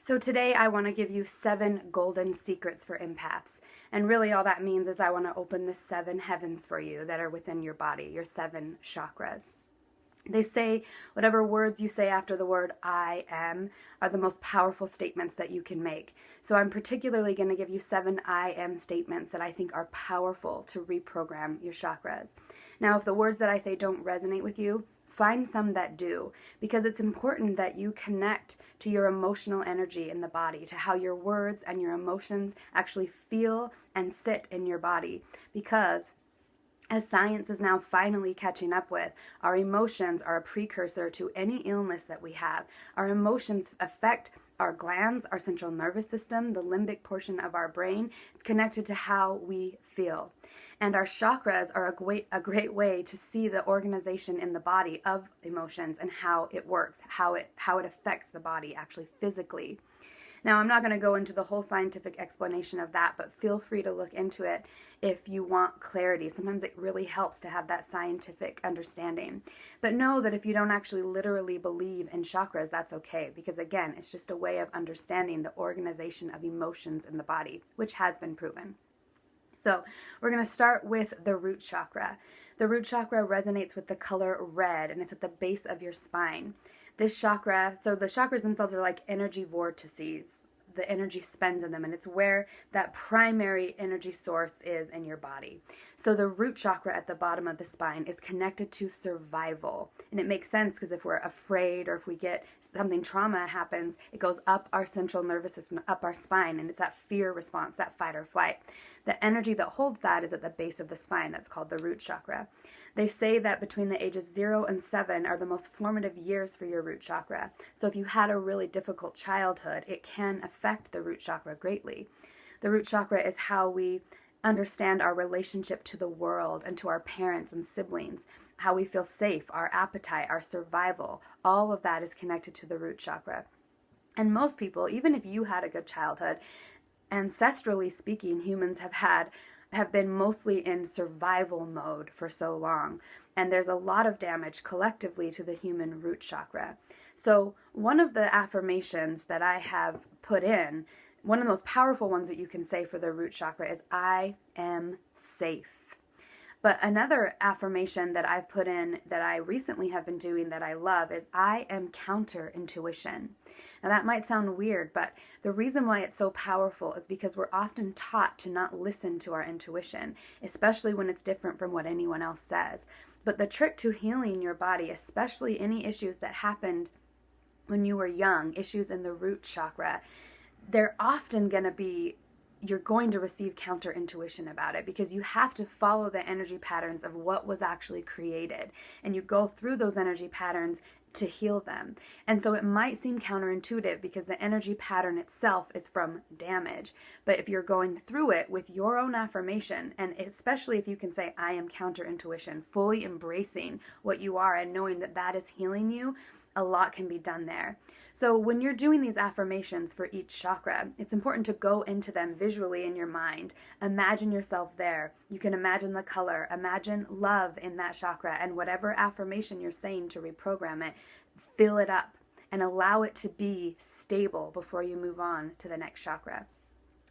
So today I want to give you 7 golden secrets for empaths. And really all that means is I want to open the 7 heavens for you that are within your body, your 7 chakras. They say whatever words you say after the word I am are the most powerful statements that you can make. So I'm particularly going to give you 7 I am statements that I think are powerful to reprogram your chakras. Now, if the words that I say don't resonate with you, find some that do, because it's important that you connect to your emotional energy in the body, to how your words and your emotions actually feel and sit in your body. Because as science is now finally catching up with, our emotions are a precursor to any illness that we have. Our emotions affect our glands, our central nervous system, the limbic portion of our brain. It's connected to how we feel. And our chakras are a great way to see the organization in the body of emotions and how it works, how it affects the body actually physically. Now, I'm not going to go into the whole scientific explanation of that, but feel free to look into it if you want clarity. Sometimes it really helps to have that scientific understanding. But know that if you don't actually literally believe in chakras, that's okay, because again, it's just a way of understanding the organization of emotions in the body, which has been proven. So we're going to start with the root chakra. The root chakra resonates with the color red, and it's at the base of your spine. This chakra, so the chakras themselves are like energy vortices. The energy spends in them, and it's where that primary energy source is in your body. So the root chakra at the bottom of the spine is connected to survival. And it makes sense because if we're afraid or if we get something, trauma happens, it goes up our central nervous system, up our spine, and it's that fear response, that fight or flight. The energy that holds that is at the base of the spine. That's called the root chakra. They say that between the ages 0 and 7 are the most formative years for your root chakra. So if you had a really difficult childhood, it can affect the root chakra greatly. The root chakra is how we understand our relationship to the world and to our parents and siblings, how we feel safe, our appetite, our survival. All of that is connected to the root chakra. And most people, even if you had a good childhood, ancestrally speaking, humans have been mostly in survival mode for so long. And there's a lot of damage collectively to the human root chakra. So one of the affirmations that I have put in, one of the most powerful ones that you can say for the root chakra is, I am safe. But another affirmation that I've put in that I recently have been doing that I love is, I am counter-intuition. Now that might sound weird, but the reason why it's so powerful is because we're often taught to not listen to our intuition, especially when it's different from what anyone else says. But the trick to healing your body, especially any issues that happened when you were young, issues in the root chakra, they're often going to be, you're going to receive counter-intuition about it, because you have to follow the energy patterns of what was actually created. And you go through those energy patterns to heal them. And so it might seem counterintuitive because the energy pattern itself is from damage. But if you're going through it with your own affirmation, and especially if you can say, I am counterintuition, fully embracing what you are and knowing that that is healing you, a lot can be done there. So when you're doing these affirmations for each chakra, it's important to go into them visually in your mind. Imagine yourself there. You can imagine the color, imagine love in that chakra, and whatever affirmation you're saying to reprogram it, fill it up and allow it to be stable before you move on to the next chakra.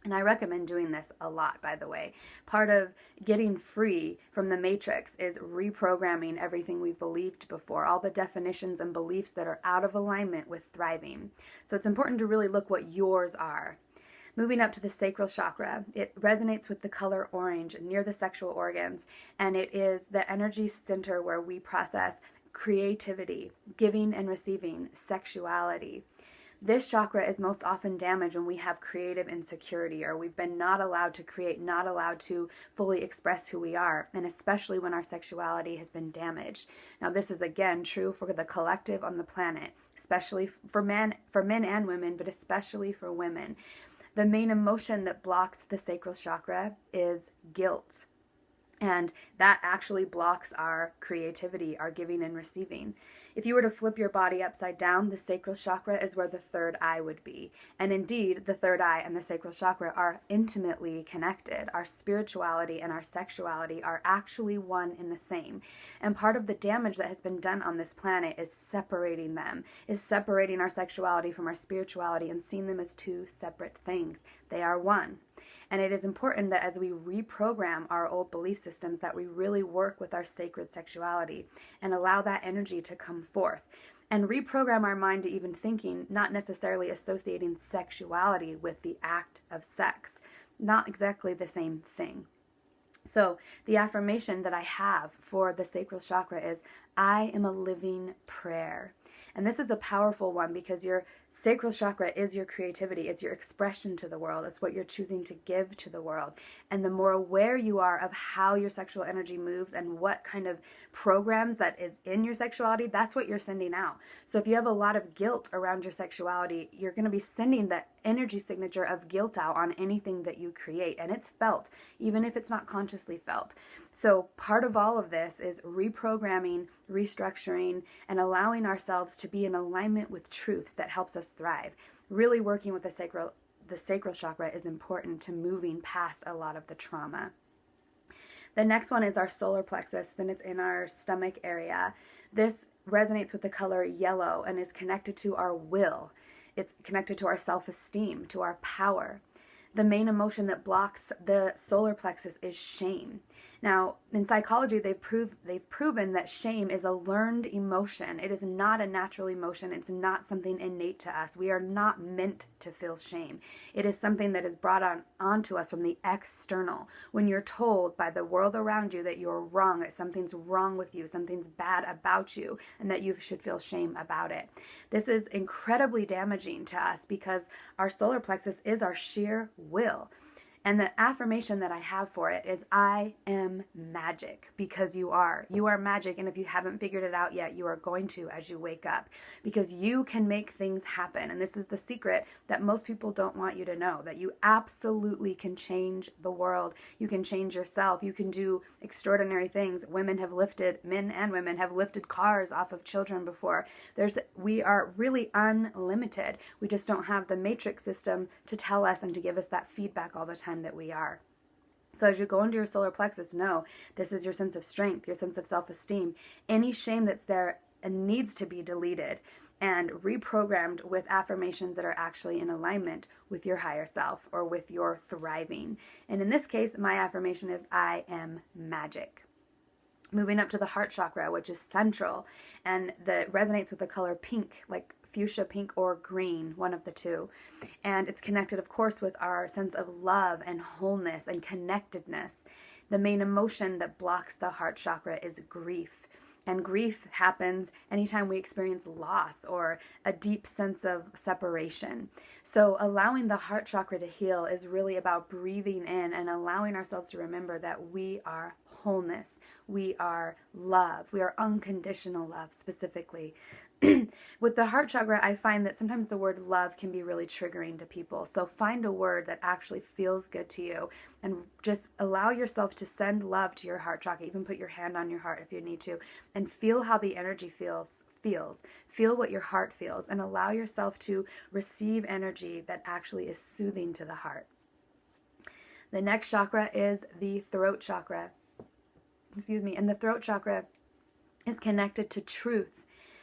And I recommend doing this a lot, by the way. Part of getting free from the matrix is reprogramming everything we've believed before, all the definitions and beliefs that are out of alignment with thriving. So it's important to really look what yours are. Moving up to the sacral chakra, it resonates with the color orange near the sexual organs, and it is the energy center where we process creativity, giving and receiving, sexuality. This chakra is most often damaged when we have creative insecurity, or we've been not allowed to create, not allowed to fully express who we are, and especially when our sexuality has been damaged. Now, this is again true for the collective on the planet, especially for men and women, but especially for women. The main emotion that blocks the sacral chakra is guilt. And that actually blocks our creativity, our giving and receiving. If you were to flip your body upside down, the sacral chakra is where the third eye would be. And indeed, the third eye and the sacral chakra are intimately connected. Our spirituality and our sexuality are actually one and the same. And part of the damage that has been done on this planet is separating them, is separating our sexuality from our spirituality and seeing them as two separate things. They are one. And it is important that as we reprogram our old belief systems, that we really work with our sacred sexuality and allow that energy to come forth. And reprogram our mind to even thinking, not necessarily associating sexuality with the act of sex. Not exactly the same thing. So the affirmation that I have for the sacral chakra is, I am a living prayer. And this is a powerful one because your sacral chakra is your creativity. It's your expression to the world. It's what you're choosing to give to the world. And the more aware you are of how your sexual energy moves and what kind of programs that is in your sexuality, that's what you're sending out. So if you have a lot of guilt around your sexuality, you're going to be sending that energy signature of guilt out on anything that you create. And it's felt, even if it's not consciously felt. So part of all of this is reprogramming, restructuring, and allowing ourselves to be in alignment with truth that helps us thrive. Really working with the sacral chakra is important to moving past a lot of the trauma. The next one is our solar plexus, and it's in our stomach area. This resonates with the color yellow and is connected to our will. It's connected to our self-esteem, to our power. The main emotion that blocks the solar plexus is shame. Now, in psychology, they've proven that shame is a learned emotion. It is not a natural emotion. It's not something innate to us. We are not meant to feel shame. It is something that is brought onto us from the external. When you're told by the world around you that you're wrong, that something's wrong with you, something's bad about you, and that you should feel shame about it. This is incredibly damaging to us because our solar plexus is our sheer will. And the affirmation that I have for it is, I am magic, because you are. You are magic, and if you haven't figured it out yet, you are going to as you wake up, because you can make things happen. And this is the secret that most people don't want you to know, that you absolutely can change the world. You can change yourself. You can do extraordinary things. Men and women have lifted cars off of children before. We are really unlimited. We just don't have the matrix system to tell us and to give us that feedback all the time that we are. So as you go into your solar plexus, know this is your sense of strength, your sense of self-esteem. Any shame that's there needs to be deleted and reprogrammed with affirmations that are actually in alignment with your higher self or with your thriving. And in this case, my affirmation is, I am magic. Moving up to the heart chakra, which is central, and that resonates with the color pink, like fuchsia pink or green, one of the two. And it's connected, of course, with our sense of love and wholeness and connectedness. The main emotion that blocks the heart chakra is grief. And grief happens anytime we experience loss or a deep sense of separation. So allowing the heart chakra to heal is really about breathing in and allowing ourselves to remember that we are wholeness. We are love. We are unconditional love, specifically. With the heart chakra, I find that sometimes the word love can be really triggering to people. So find a word that actually feels good to you and just allow yourself to send love to your heart chakra. Even put your hand on your heart if you need to, and feel how the energy feels. Feel what your heart feels, and allow yourself to receive energy that actually is soothing to the heart. The next chakra is the throat chakra. And the throat chakra is connected to truth.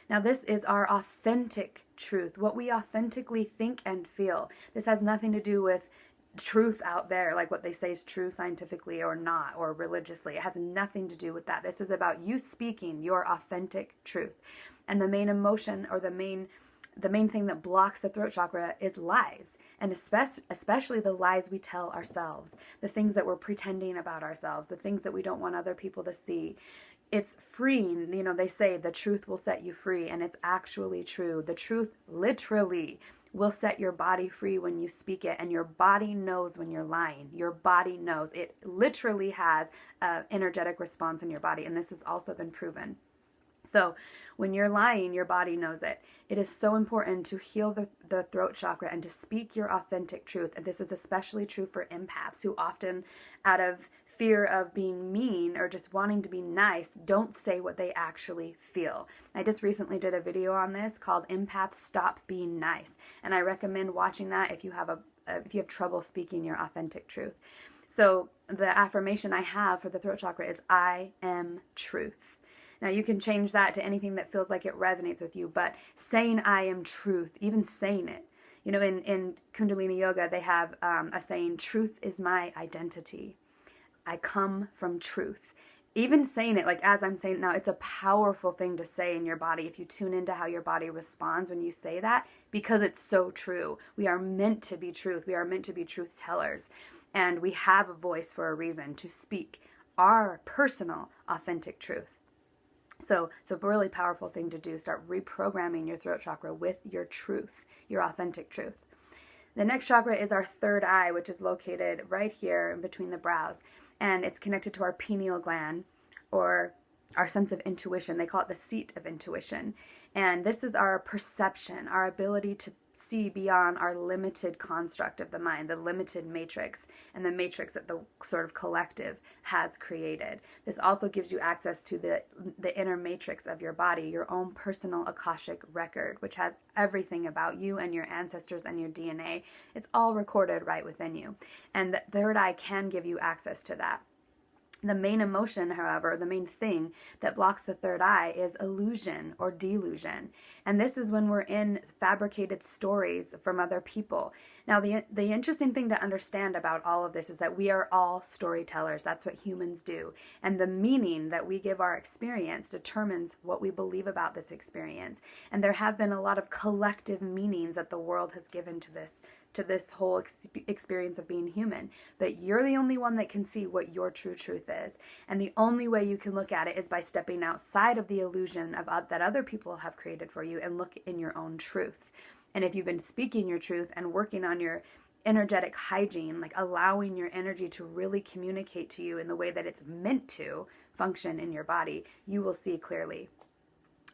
Now, this is our authentic truth, what we authentically think and feel. This has nothing to do with truth out there, like what they say is true scientifically or not, or religiously. It has nothing to do with that. This is about you speaking your authentic truth. And the main emotion, or the main thing that blocks the throat chakra is lies, and especially the lies we tell ourselves, the things that we're pretending about ourselves, the things that we don't want other people to see. It's freeing. They say the truth will set you free, and it's actually true. The truth literally will set your body free when you speak it, and your body knows when you're lying. Your body knows. It literally has an energetic response in your body, and this has also been proven. So when you're lying, your body knows it. It is so important to heal the throat chakra and to speak your authentic truth. And this is especially true for empaths, who often, out of fear of being mean or just wanting to be nice don't say what they actually feel. I just recently did a video on this called Empaths Stop Being Nice, and I recommend watching that if you have trouble speaking your authentic truth. So the affirmation I have for the throat chakra is I am truth. Now you can change that to anything that feels like it resonates with you, but saying I am truth, even saying it. You know, in Kundalini Yoga, they have a saying, truth is my identity. I come from truth. Even saying it, like as I'm saying it now, it's a powerful thing to say in your body if you tune into how your body responds when you say that, because it's so true. We are meant to be truth. We are meant to be truth tellers. And we have a voice for a reason to speak our personal, authentic truth. So it's a really powerful thing to do. Start reprogramming your throat chakra with your truth, your authentic truth. The next chakra is our third eye, which is located right here in between the brows. And it's connected to our pineal gland, or our sense of intuition. They call it the seat of intuition. And this is our perception, our ability to see beyond our limited construct of the mind, the limited matrix, and the matrix that the sort of collective has created. This also gives you access to the inner matrix of your body, your own personal Akashic record, which has everything about you and your ancestors and your DNA. It's all recorded right within you. And the third eye can give you access to that. The main emotion, however, the main thing that blocks the third eye is illusion or delusion. And this is when we're in fabricated stories from other people. Now, the interesting thing to understand about all of this is that we are all storytellers. That's what humans do. And the meaning that we give our experience determines what we believe about this experience. And there have been a lot of collective meanings that the world has given to this whole experience of being human. But you're the only one that can see what your true truth is. And the only way you can look at it is by stepping outside of the illusion of that other people have created for you and look in your own truth. And if you've been speaking your truth and working on your energetic hygiene, like allowing your energy to really communicate to you in the way that it's meant to function in your body, you will see clearly.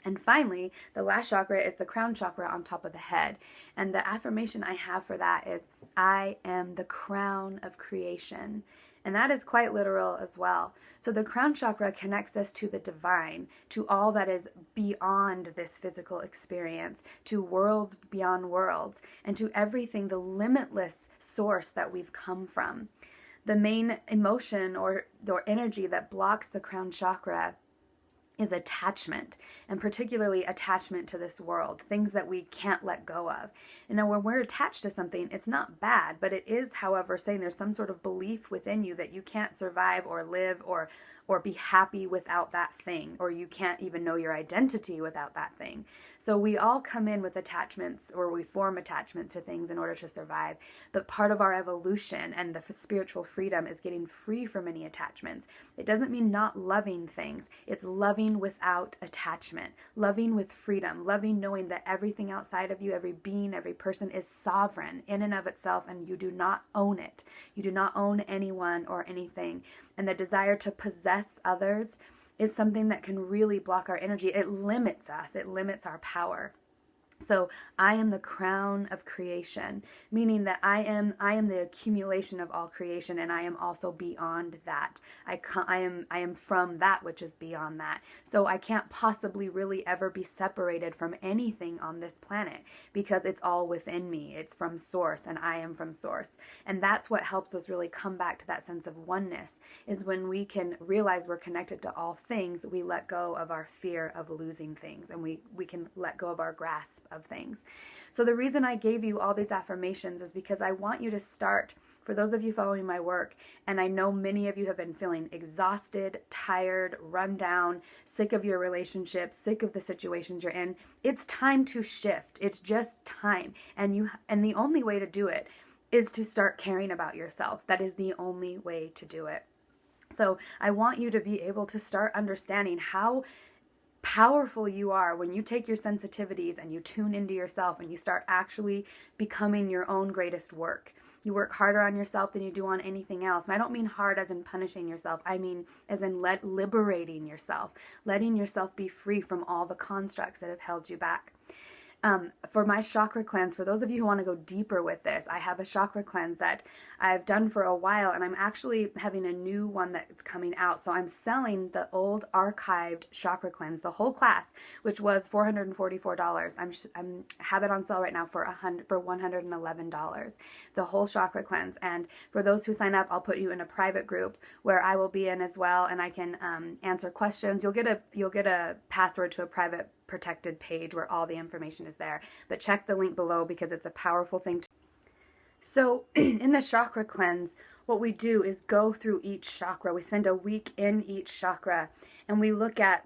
And finally, the last chakra is the crown chakra on top of the head. And the affirmation I have for that is, I am the crown of creation. And that is quite literal as well. So the crown chakra connects us to the divine, to all that is beyond this physical experience, to worlds beyond worlds, and to everything, the limitless source that we've come from. The main emotion or energy that blocks the crown chakra is attachment, and particularly attachment to this world, things that we can't let go of. And now when we're attached to something, it's not bad, but it is, however, saying there's some sort of belief within you that you can't survive or live or be happy without that thing, or you can't even know your identity without that thing. So we all come in with attachments, or we form attachments to things in order to survive. But part of our evolution and the spiritual freedom is getting free from any attachments. It doesn't mean not loving things. It's loving without attachment, loving with freedom, loving knowing that everything outside of you, every being, every person is sovereign in and of itself, and you do not own it. You do not own anyone or anything. And the desire to possess others is something that can really block our energy. It limits us. It limits our power. So I am the crown of creation, meaning that I am the accumulation of all creation, and I am also beyond that. I am from that which is beyond that. So I can't possibly really ever be separated from anything on this planet, because it's all within me. It's from source, and I am from source. And that's what helps us really come back to that sense of oneness, is when we can realize we're connected to all things, we let go of our fear of losing things, and we can let go of our grasp of things. So the reason I gave you all these affirmations is because I want you to start, for those of you following my work, and I know many of you have been feeling exhausted, tired, run down, sick of your relationships, sick of the situations you're in. It's time to shift. It's just time. And the only way to do it is to start caring about yourself. That is the only way to do it. So I want you to be able to start understanding how powerful you are when you take your sensitivities and you tune into yourself and you start actually becoming your own greatest work. You work harder on yourself than you do on anything else. And I don't mean hard as in punishing yourself. I mean as in liberating yourself, letting yourself be free from all the constructs that have held you back. For my chakra cleanse, for those of you who want to go deeper with this, I have a chakra cleanse that I've done for a while, and I'm actually having a new one that's coming out. So I'm selling the old archived chakra cleanse, the whole class, which was $444. I'm have it on sale right now for $111, the whole chakra cleanse. And for those who sign up, I'll put you in a private group where I will be in as well, and I can answer questions. You'll get a password to a private protected page where all the information is there. But check the link below because it's a powerful thing. So in the chakra cleanse, what we do is go through each chakra. We spend a week in each chakra, and we look at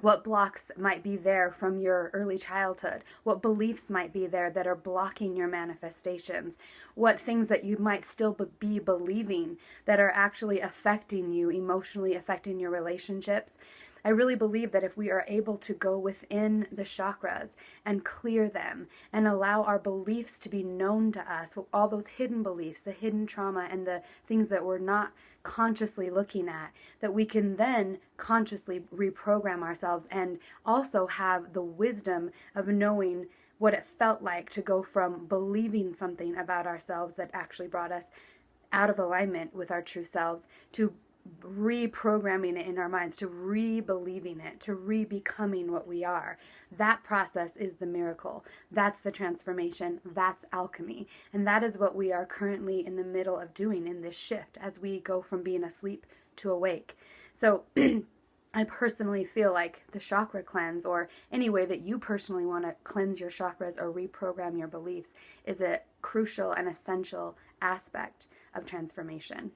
what blocks might be there from your early childhood, what beliefs might be there that are blocking your manifestations, what things that you might still be believing that are actually affecting you, emotionally affecting your relationships. I really believe that if we are able to go within the chakras and clear them and allow our beliefs to be known to us, all those hidden beliefs, the hidden trauma, and the things that we're not consciously looking at, that we can then consciously reprogram ourselves and also have the wisdom of knowing what it felt like to go from believing something about ourselves that actually brought us out of alignment with our true selves to reprogramming it in our minds, to re-believing it, to re-becoming what we are. That process is the miracle. That's the transformation. That's alchemy. And that is what we are currently in the middle of doing in this shift as we go from being asleep to awake. So I personally feel like the chakra cleanse, or any way that you personally want to cleanse your chakras or reprogram your beliefs, is a crucial and essential aspect of transformation.